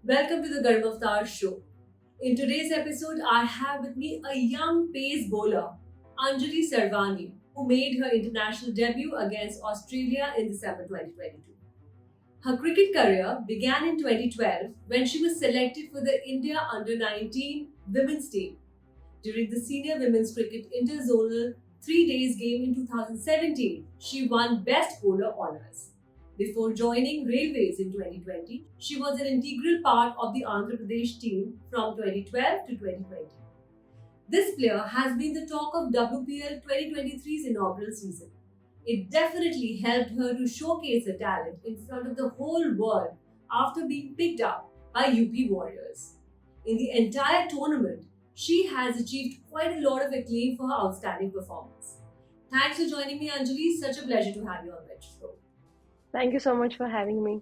Welcome to the Garima Avtar show. In today's episode, I have with me a young pace bowler, Anjali Sarvani, who made her international debut against Australia in December 2022. Her cricket career began in 2012 when she was selected for the India Under 19 women's team. During the Senior Women's Cricket Interzonal 3 days game in 2017, she won Best Bowler honours. Before joining Railways in 2020, she was an integral part of the Andhra Pradesh team from 2012 to 2020. This player has been the talk of WPL 2023's inaugural season. It definitely helped her to showcase her talent in front of the whole world after being picked up by UP Warriorz. In the entire tournament, she has achieved quite a lot of acclaim for her outstanding performance. Thanks for joining me, Anjali. Such a pleasure to have you on the show. Thank you so much for having me.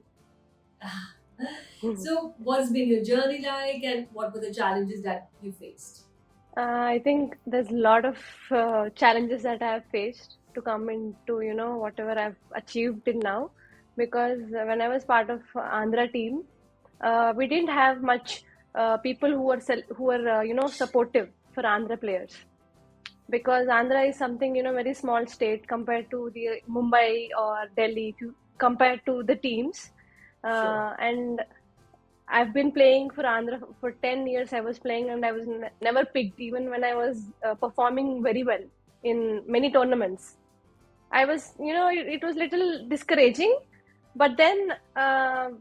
So, what's been your journey like, and what were the challenges that you faced? I think there's a lot of challenges that I have faced to come into, whatever I've achieved till now. Because when I was part of Andhra team, we didn't have much people who were supportive for Andhra players. Because Andhra is something, very small state compared to the Mumbai or Delhi, if you compare to the teams. Sure. And I've been playing for Andhra for 10 years. I was playing and I was never picked, even when I was performing very well in many tournaments. I was, it was little discouraging. But then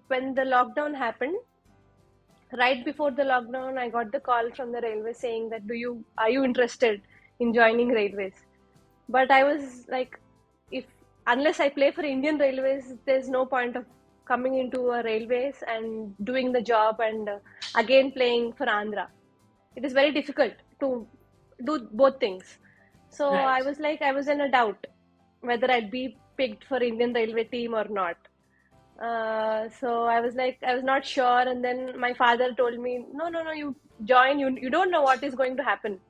when the lockdown happened, right before the lockdown, I got the call from the railway saying that, are you interested in joining railways? But I was like, if unless I play for Indian Railways, there's no point of coming into a railways and doing the job and again playing for Andhra. It is very difficult to do both things. So Right. I was in a doubt whether I'd be picked for Indian Railway team or not. So I was like, I was not sure. And then my father told me, no, you join. You don't know what is going to happen.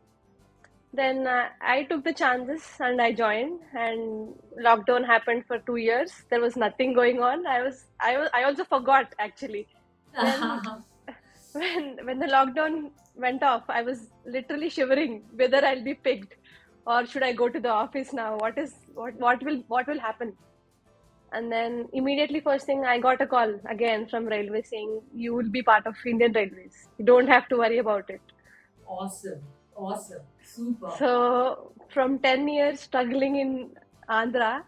Then I took the chances and I joined. And lockdown happened for 2 years. There was nothing going on. I also forgot actually. Then when the lockdown went off, I was literally shivering whether I'll be picked or should I go to the office now. What will happen? And then immediately first thing I got a call again from railway saying you will be part of Indian Railways. You don't have to worry about it. Awesome. Awesome. Super. So from 10 years struggling in Andhra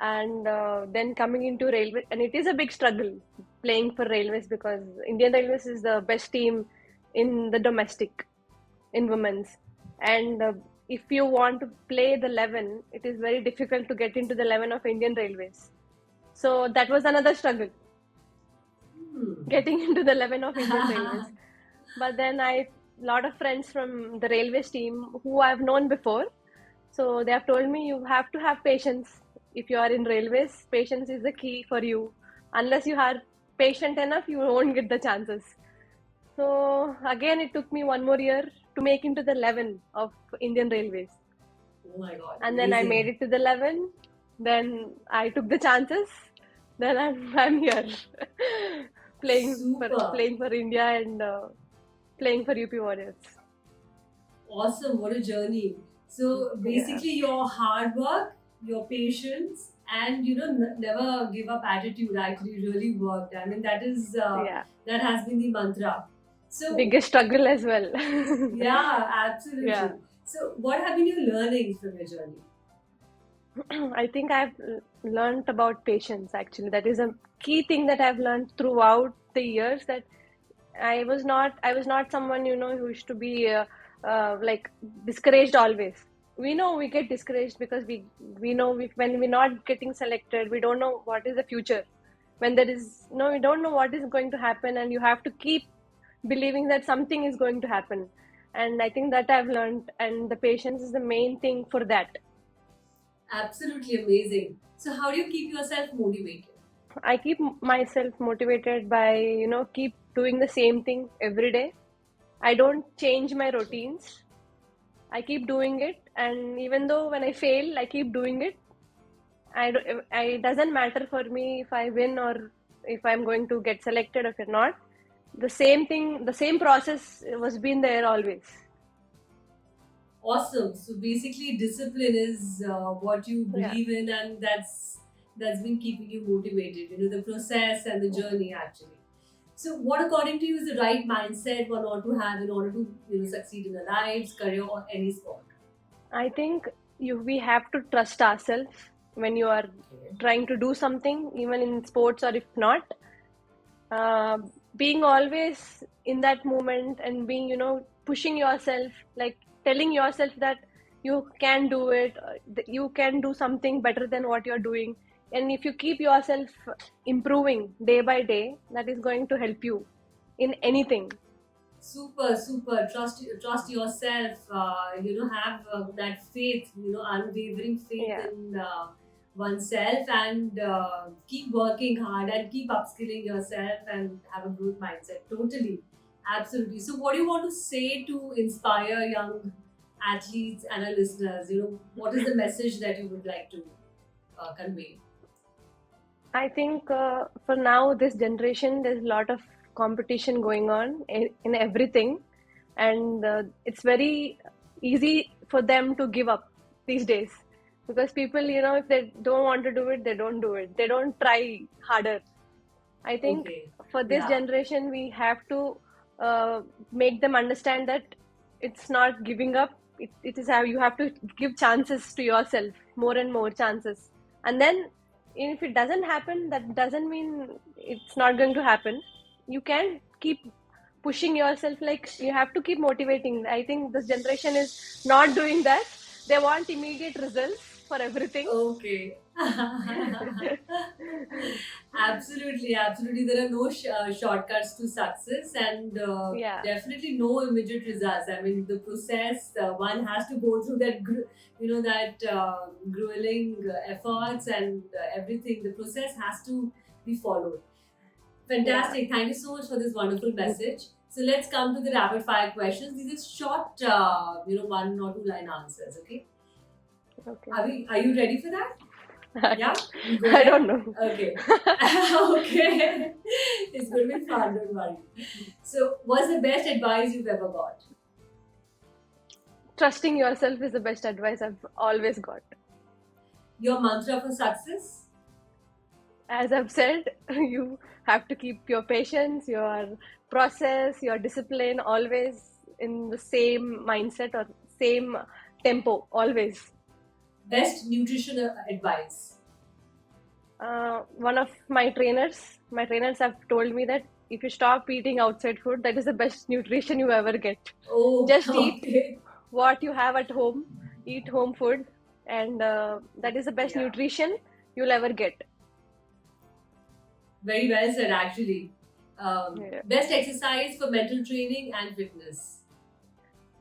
and then coming into railway, and it is a big struggle playing for railways because Indian Railways is the best team in the domestic in women's. And if you want to play the 11, it is very difficult to get into the 11 of Indian Railways. So that was another struggle, getting into the 11 of Indian Railways. But then lot of friends from the railways team who I've known before. So they have told me you have to have patience. If you are in railways, patience is the key for you. Unless you are patient enough, you won't get the chances. So again, it took me one more year to make into the 11 of Indian Railways. Oh my God. And then I Amazing. made it to the 11. Then I took the chances. Then I'm here Super. playing for India and playing for UP Warriorz. Awesome. What a journey. So basically, your hard work, your patience, and never give up attitude actually really worked. I mean, that has been the mantra. So Biggest struggle as well. yeah, absolutely. Yeah. So what have been your learnings from your journey? I think I've learned about patience actually. That is a key thing that I've learned throughout the years, that I was not someone, who used to be like discouraged always. We know we get discouraged because we know when we're not getting selected, we don't know what is the future. When there is no, we don't know what is going to happen, and you have to keep believing that something is going to happen. And I think that I've learned, and the patience is the main thing for that. Absolutely amazing. So how do you keep yourself motivated? I keep myself motivated by, keep doing the same thing every day. I don't change my routines. I keep doing it, and even though when I fail, I keep doing it. It doesn't matter for me if I win or if I'm going to get selected or if not. the same thing, the same process was been there always. Awesome. So basically, discipline is what you Yeah. believe in, and that's been keeping you motivated. The process and the journey actually. So, what according to you is the right mindset one ought to have in order to succeed in their lives, career, or any sport? I think we have to trust ourselves when you are Okay. trying to do something, even in sports or if not. Uh, Being always in that moment and being, pushing yourself, like telling yourself that you can do it, that you can do something better than what you're doing. And if you keep yourself improving day by day, that is going to help you in anything. Super, super. Trust yourself. Have that faith. Unwavering faith Yeah. in oneself, and keep working hard and keep upskilling yourself and have a growth mindset. Totally, absolutely. So, what do you want to say to inspire young athletes and our listeners? What is the message that you would like to convey? I think for now, this generation, there's a lot of competition going on in everything, and it's very easy for them to give up these days because people, if they don't want to do it, they don't do it. They don't try harder. I think Okay. for this Yeah. generation, we have to make them understand that it's not giving up. It is how you have to give chances to yourself, more and more chances. And then if it doesn't happen, that doesn't mean it's not going to happen. You can keep pushing yourself, like you have to keep motivating. I think this generation is not doing that. They want immediate results for everything. Okay. Absolutely, absolutely. There are no shortcuts to success, and Yeah. definitely no immediate results. I mean, the process one has to go through that, grueling efforts and everything. The process has to be followed. Yeah. Fantastic. Thank you so much for this wonderful message. So let's come to the rapid fire questions. These are short, one or two line answers. Okay. Okay. Are you ready for that? Yeah, we go I there. don't know. Okay. Okay. It's going to be fun. Don't worry. So, what's the best advice you've ever got? Trusting yourself is the best advice I've always got. Your mantra for success? As I've said, you have to keep your patience, your process, your discipline always in the same mindset or same tempo, always. Best nutrition advice? One of my trainers have told me that if you stop eating outside food, that is the best nutrition you ever get. Oh, Just eat okay. what you have at home, eat home food, and that is the best Yeah. nutrition you'll ever get. Very well said, actually. Yeah. Best exercise for mental training and fitness?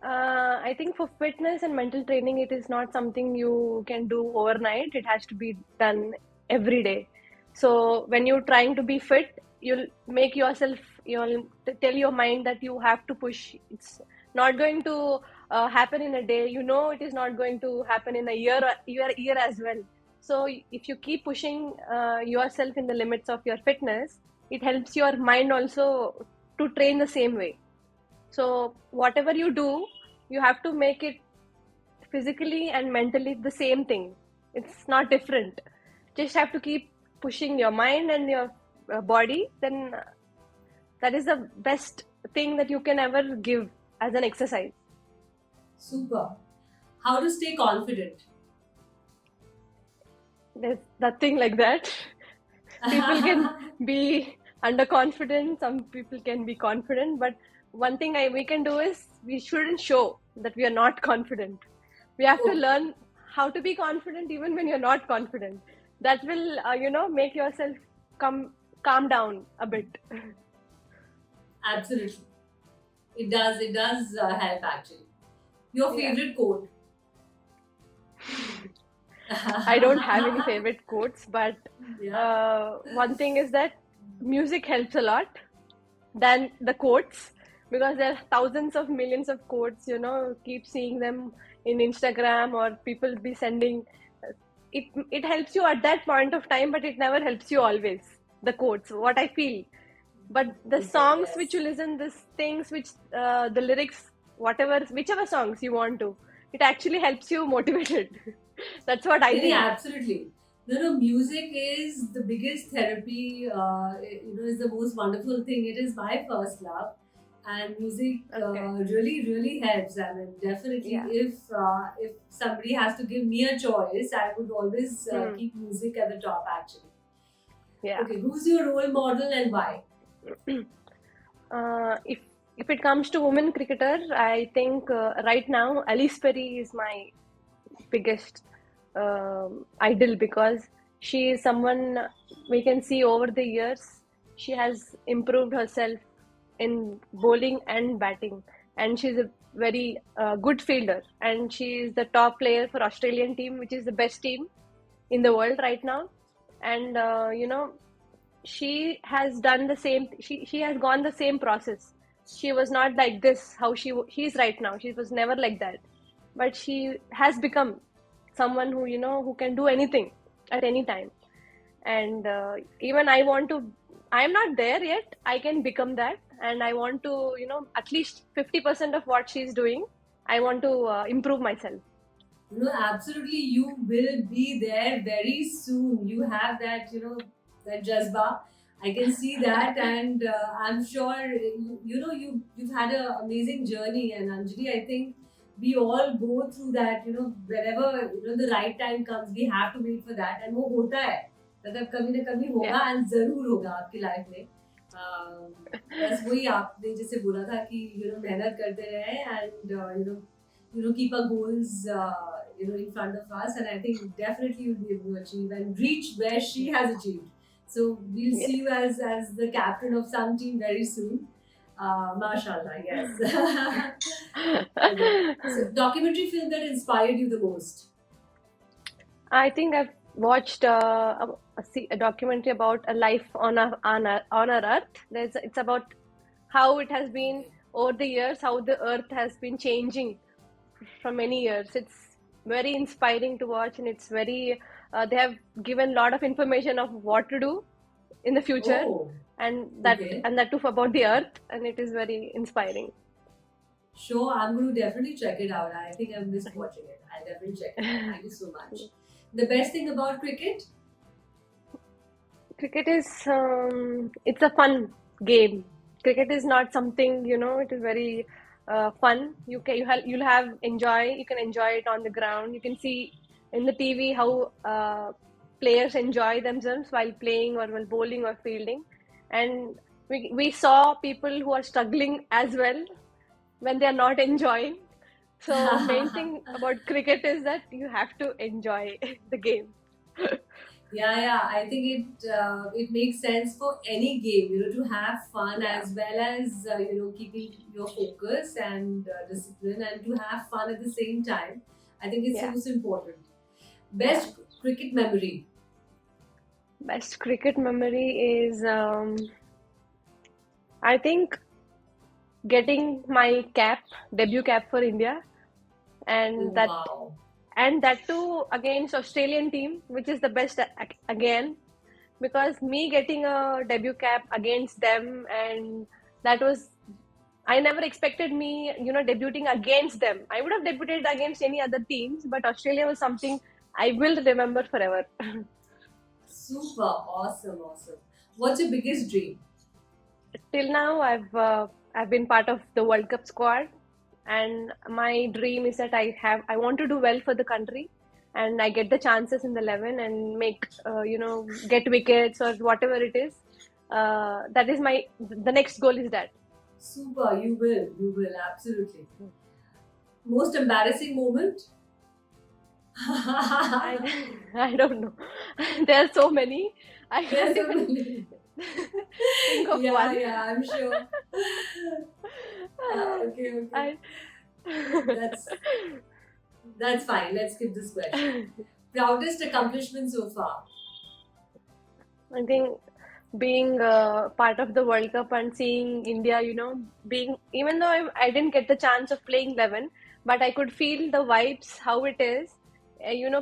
I think for fitness and mental training, it is not something you can do overnight. It has to be done every day. So when you're trying to be fit, you'll tell your mind that you have to push. It's not going to happen in a day. You know, it is not going to happen in a year as well. So if you keep pushing yourself in the limits of your fitness, it helps your mind also to train the same way. So whatever you do, you have to make it physically and mentally the same thing. It's not different. Just have to keep pushing your mind and your body. Then that is the best thing that you can ever give as an exercise. Super. How to stay confident? There's nothing like that. People can be underconfident. Some people can be confident, but one thing we can do is we shouldn't show that we are not confident. We have to Okay. learn how to be confident even when you're not confident. That will, make yourself calm down a bit. Absolutely. It does help actually. Your Yeah. favorite quote? I don't have any favorite quotes, but Yeah. one thing is that music helps a lot than the quotes because there are thousands of millions of quotes, keep seeing them in Instagram or people be sending. It helps you at that point of time, but it never helps you always. The quotes, what I feel. But the Okay, songs which you yes. listen, these things which the lyrics, whatever, whichever songs you want to, it actually helps you motivated. That's what I Really, think. absolutely. No, no, music is the biggest therapy. Is the most wonderful thing. It is my first love, and music Okay. really helps. I mean, definitely, Yeah. if somebody has to give me a choice, I would always Hmm. keep music at the top. Actually, Yeah. okay, who's your role model and why? If it comes to women cricketer, I think right now Alice Perry is my biggest idol, because she is someone we can see over the years. She has improved herself in bowling and batting, and she's a very good fielder. And she is the top player for Australian team, which is the best team in the world right now. And she has done the same. She has gone the same process. She was not like this how she's right now. She was never like that, but she has become someone who who can do anything at any time. And even I want to, I'm not there yet, I can become that. And I want to at least 50% of what she's doing, I want to improve myself. Absolutely, you will be there very soon. You have that, that jazba. I can see that, and I'm sure you've had an amazing journey. And Anjali, I think we all go through that. Whenever the right time comes, we have to wait for that, and वो होता है. मतलब कभी ना कभी Yeah. होगा and जरूर होगा आपकी लाइफ में. अम, बस वही आपने जैसे बोला था कि मेहनत करते रहे and keep our goals in front of us, and I think definitely you'll be able to achieve and reach where she has achieved. So we'll see Yes. you as the captain of some team very soon. Mashallah, yes. Okay, so documentary film that inspired you the most. I think I've watched a documentary about a life on our Earth. It's about how it has been Okay. over the years, how the Earth has been changing from many years. It's very inspiring to watch, and it's very. They have given a lot of information of what to do in the future, Oh, and okay. that too about the Earth, and it is very inspiring. Sure, I'm going to definitely check it out. I think I missed watching it. I'll definitely check it out. Thank you so much. The best thing about cricket? Cricket is it's a fun game. Cricket is not something, it is very fun. You'll have enjoy. You can enjoy it on the ground. You can see in the TV how players enjoy themselves while playing or while bowling or fielding. And we saw people who are struggling as well when they are not enjoying. So main thing about cricket is that you have to enjoy the game. Yeah, yeah. I think it makes sense for any game, to have fun Yeah, as well as keeping your focus and discipline, and to have fun at the same time. I think it's yeah, most important. yeah. Best cricket memory. Best cricket memory is, I think, getting my debut cap for India, Oh and wow. that too against Australian team, which is the best again, because me getting a debut cap against them, and that was, I never expected me, debuting against them. I would have debuted against any other teams, but Australia was something I will remember forever. Super awesome, awesome. What's your biggest dream? Till now, I've been part of the World Cup squad, and my dream is that I want to do well for the country, and I get the chances in the 11 and make get wickets or whatever it is. That is my the next goal is that. Super, you will absolutely. Most embarrassing moment? I I don't know. There are so many. I There's can't so even many. think of Yeah, one. yeah, I'm sure. Okay, okay. I That's that's fine. Let's skip this question. Proudest accomplishment so far? I think being part of the World Cup and seeing India, being, even though I didn't get the chance of playing 11, but I could feel the vibes, how it is.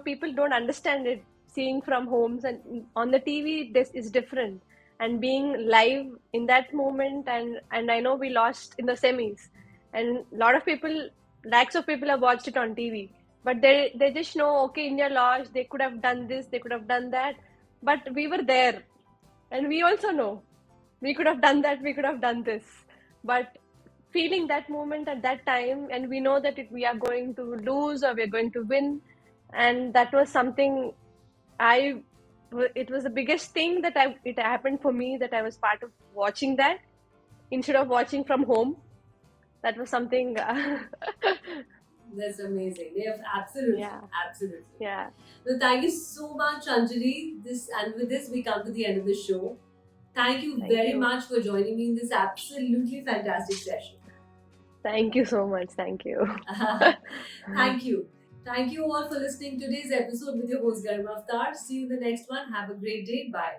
People don't understand it seeing from homes, and on the TV, this is different. and being live in that moment. And I know we lost in the semis, and a lot of people, lakhs of people have watched it on TV, but they just know, okay, India lost, they could have done this, they could have done that, but we were there, and we also know we could have done that, we could have done this. But feeling that moment at that time, and we know that we are going to lose or we're going to win, and that was something I it was the biggest thing that it happened for me, that I was part of watching that instead of watching from home. That was something. That's amazing. Yeah, absolutely, Yeah, absolutely. yeah. Well, thank you so much, Anjali. With this, we come to the end of the show. Thank you Thank very you. much for joining me in this absolutely fantastic session. Thank you so much. Thank you. Thank you. Thank you all for listening to today's episode with your host Garima Avtar. See you in the next one. Have a great day. Bye.